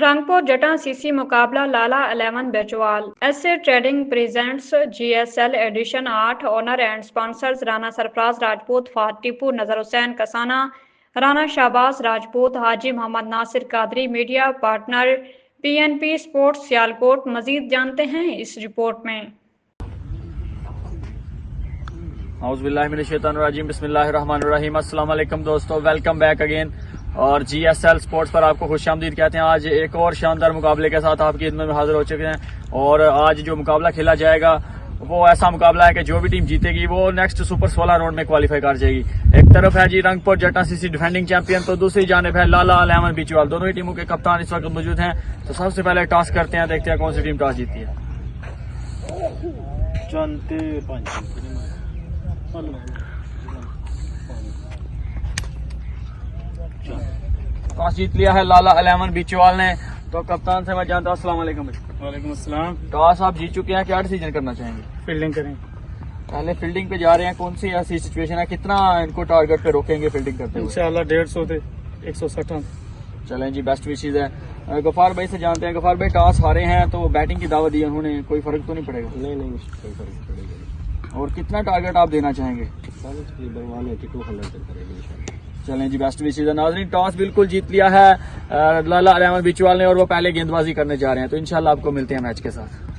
रंगपुर जटा सीसी मुकाबला लाला 11 बेचवाल। SA trading presents GSL edition 8। Owner and sponsors Rana Sarfaraz Rajput, फात Tipu, Nazar Hussain Kasana, Rana Shahbaz Rajput, Haji Mohammad Nasir Qadri. Media partner PNP sports Sialkot. मजीद जानते हैं इस रिपोर्ट में। औज़ुबिल्लाहिमिनश्शैतानिर्रजीम, बिस्मिल्लाहिर्रहमानिर्रहीम। अस्सलाम वालेकुम दोस्तों, वेलकम बैक अगेन और जीएसएल स्पोर्ट्स पर आपको खुशामदीद कहते हैं। आज एक और शानदार मुकाबले के साथ आपकी खिदमत में हाजिर हो चुके हैं और आज जो मुकाबला खेला जाएगा वो ऐसा मुकाबला है कि जो भी टीम जीतेगी वो नेक्स्ट सुपर 16 राउंड में क्वालिफाई कर जाएगी। एक तरफ है जी रंगपुर जटा सीसी डिफेंडिंग चैंपियन, तो दूसरी जानिब है लाला 11 बीचवाल। दोनों ही टीमों के कप्तान इस वक्त मौजूद हैं। तो सबसे पहले टॉस करते हैं, देखते हैं कौन सी टीम टॉस जीतती है। टॉस जीत लिया है लाला 11 बीचवाल ने। तो कप्तान से मैं जानता हूँ, अस्सलाम वालेकुम। वालेकुम अस्सलाम। टॉस आप जीत चुके हैं, क्या डिसीजन करना चाहेंगे? फील्डिंग करें। पहले फील्डिंग पे जा रहे हैं, कौन सी ऐसी सिचुएशन है, कितना इनको टारगेट पे रोकेंगे फील्डिंग करते हुए? इंशाल्लाह 150 थे 160। चलें जी, बेस्ट विशेज है। गफार भाई से जानते हैं। गफार भाई टॉस हारे हैं तो बैटिंग की दावत दी उन्होंने, कोई फर्क तो नहीं पड़ेगा? नहीं कोई फर्क पड़ेगा। और कितना टारगेट आप देना चाहेंगे? चलें जी, बेस्ट विशेज है। नाज़रीन, टॉस बिल्कुल जीत लिया है लाला 11 बीचवाल ने और वो पहले गेंदबाजी करने जा रहे हैं। तो इंशाल्लाह आपको मिलते हैं मैच के साथ।